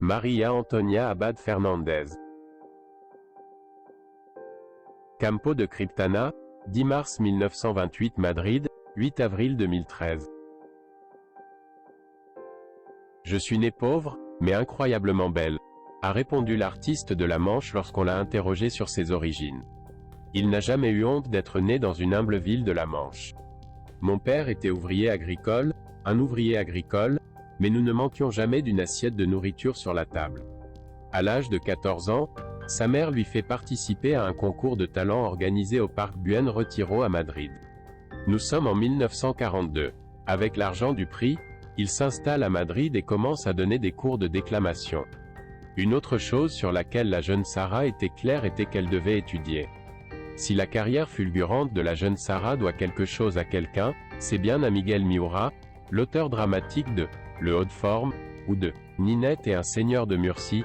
María Antonia Abad Fernández. Campo de Criptana, 10 mars 1928 Madrid, 8 avril 2013. Je suis née pauvre, mais incroyablement belle, a répondu l'artiste de la Manche lorsqu'on l'a interrogé sur ses origines. Il n'a jamais eu honte d'être né dans une humble ville de la Manche. Mon père était ouvrier agricole, un ouvrier agricole, mais nous ne manquions jamais d'une assiette de nourriture sur la table. À l'âge de 14 ans, sa mère lui fait participer à un concours de talent organisé au Parc Buen Retiro à Madrid. Nous sommes en 1942. Avec l'argent du prix, il s'installe à Madrid et commence à donner des cours de déclamation. Une autre chose sur laquelle la jeune Sarah était claire était qu'elle devait étudier. Si la carrière fulgurante de la jeune Sarah doit quelque chose à quelqu'un, c'est bien à Miguel Miura, l'auteur dramatique de « Le haut de forme » ou de « Ninette et un seigneur de Murcie ».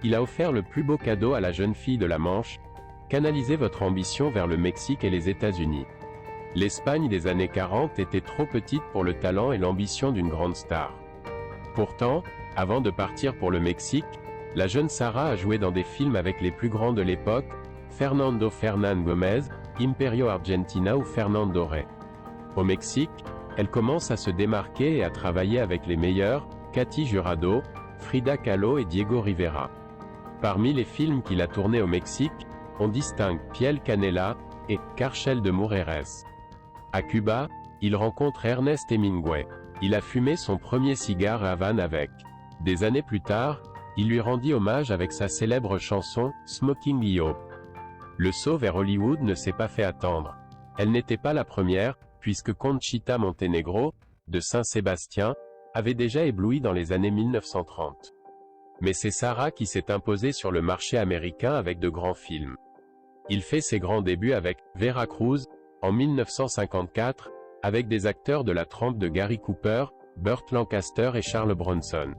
Il a offert le plus beau cadeau à la jeune fille de la Manche: canalisez votre ambition vers le Mexique et les États-Unis. L'Espagne des années 40 était trop petite pour le talent et l'ambition d'une grande star. Pourtant, avant de partir pour le Mexique, la jeune Sarah a joué dans des films avec les plus grands de l'époque, Fernando Fernán Gómez, Imperio Argentina ou Fernando Rey. Au Mexique, elle commence à se démarquer et à travailler avec les meilleurs, Katy Jurado, Frida Kahlo et Diego Rivera. Parmi les films qu'il a tournés au Mexique, on distingue Piel Canela et Carchel de Mujeres. À Cuba, il rencontre Ernest Hemingway. Il a fumé son premier cigare à Havane avec. Des années plus tard, il lui rendit hommage avec sa célèbre chanson « Smoking Leo ». Le saut vers Hollywood ne s'est pas fait attendre. Elle n'était pas la première, puisque Conchita Montenegro, de Saint-Sébastien, avait déjà ébloui dans les années 1930. Mais c'est Sarah qui s'est imposée sur le marché américain avec de grands films. Il fait ses grands débuts avec Vera Cruz, en 1954, avec des acteurs de la trempe de Gary Cooper, Burt Lancaster et Charles Bronson.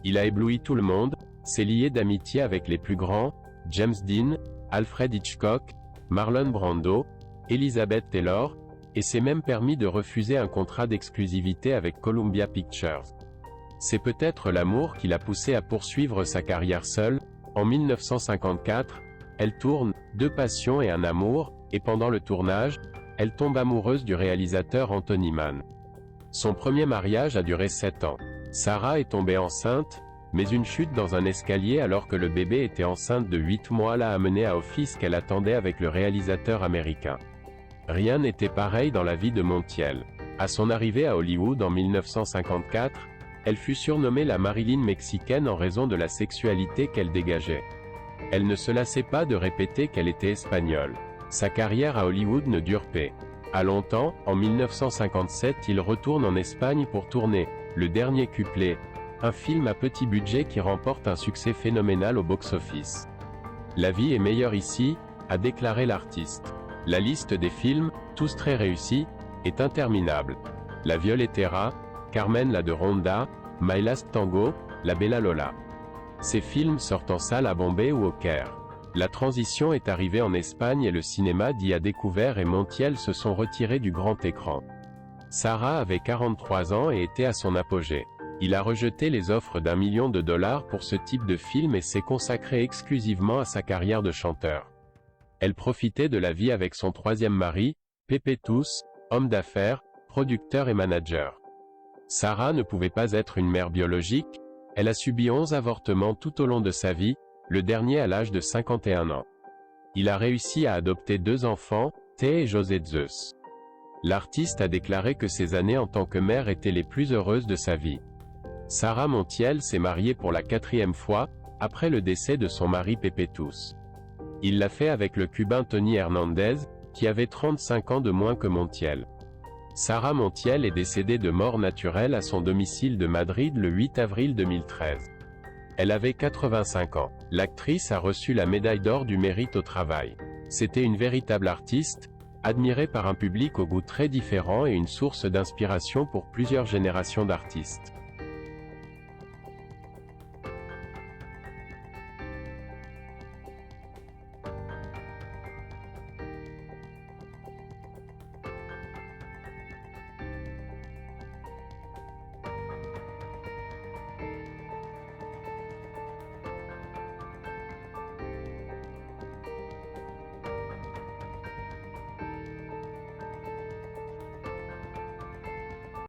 Il a ébloui tout le monde, s'est lié d'amitié avec les plus grands, James Dean, Alfred Hitchcock, Marlon Brando, Elizabeth Taylor, et s'est même permis de refuser un contrat d'exclusivité avec Columbia Pictures. C'est peut-être l'amour qui l'a poussé à poursuivre sa carrière seule. En 1954, elle tourne Deux passions et un amour, et pendant le tournage, elle tombe amoureuse du réalisateur Anthony Mann. Son premier mariage a duré 7 ans. Sarah est tombée enceinte, mais une chute dans un escalier alors que le bébé était enceinte de 8 mois l'a amenée à Office qu'elle attendait avec le réalisateur américain. Rien n'était pareil dans la vie de Montiel. À son arrivée à Hollywood en 1954, elle fut surnommée la Marilyn mexicaine en raison de la sexualité qu'elle dégageait. Elle ne se lassait pas de répéter qu'elle était espagnole. Sa carrière à Hollywood ne dure pas. À longtemps, en 1957 il retourne en Espagne pour tourner Le Dernier Couplet, un film à petit budget qui remporte un succès phénoménal au box-office. La vie est meilleure ici, a déclaré l'artiste. La liste des films, tous très réussis, est interminable. La Violetera, Carmen la de Ronda, My Last Tango, La Bella Lola. Ces films sortent en salle à Bombay ou au Caire. La transition est arrivée en Espagne et le cinéma d'y a découvert et Montiel se sont retirés du grand écran. Sarah avait 43 ans et était à son apogée. Il a rejeté les offres d'1 million de dollars pour ce type de film et s'est consacré exclusivement à sa carrière de chanteur. Elle profitait de la vie avec son troisième mari, Pepe Tous, homme d'affaires, producteur et manager. Sarah ne pouvait pas être une mère biologique, elle a subi 11 avortements tout au long de sa vie, le dernier à l'âge de 51 ans. Il a réussi à adopter 2 enfants, Thé et José Zeus. L'artiste a déclaré que ses années en tant que mère étaient les plus heureuses de sa vie. Sarah Montiel s'est mariée pour la 4e fois, après le décès de son mari Pepe Tous. Il l'a fait avec le Cubain Tony Hernandez, qui avait 35 ans de moins que Montiel. Sarah Montiel est décédée de mort naturelle à son domicile de Madrid le 8 avril 2013. Elle avait 85 ans. L'actrice a reçu la médaille d'or du mérite au travail. C'était une véritable artiste, admirée par un public au goût très différent et une source d'inspiration pour plusieurs générations d'artistes.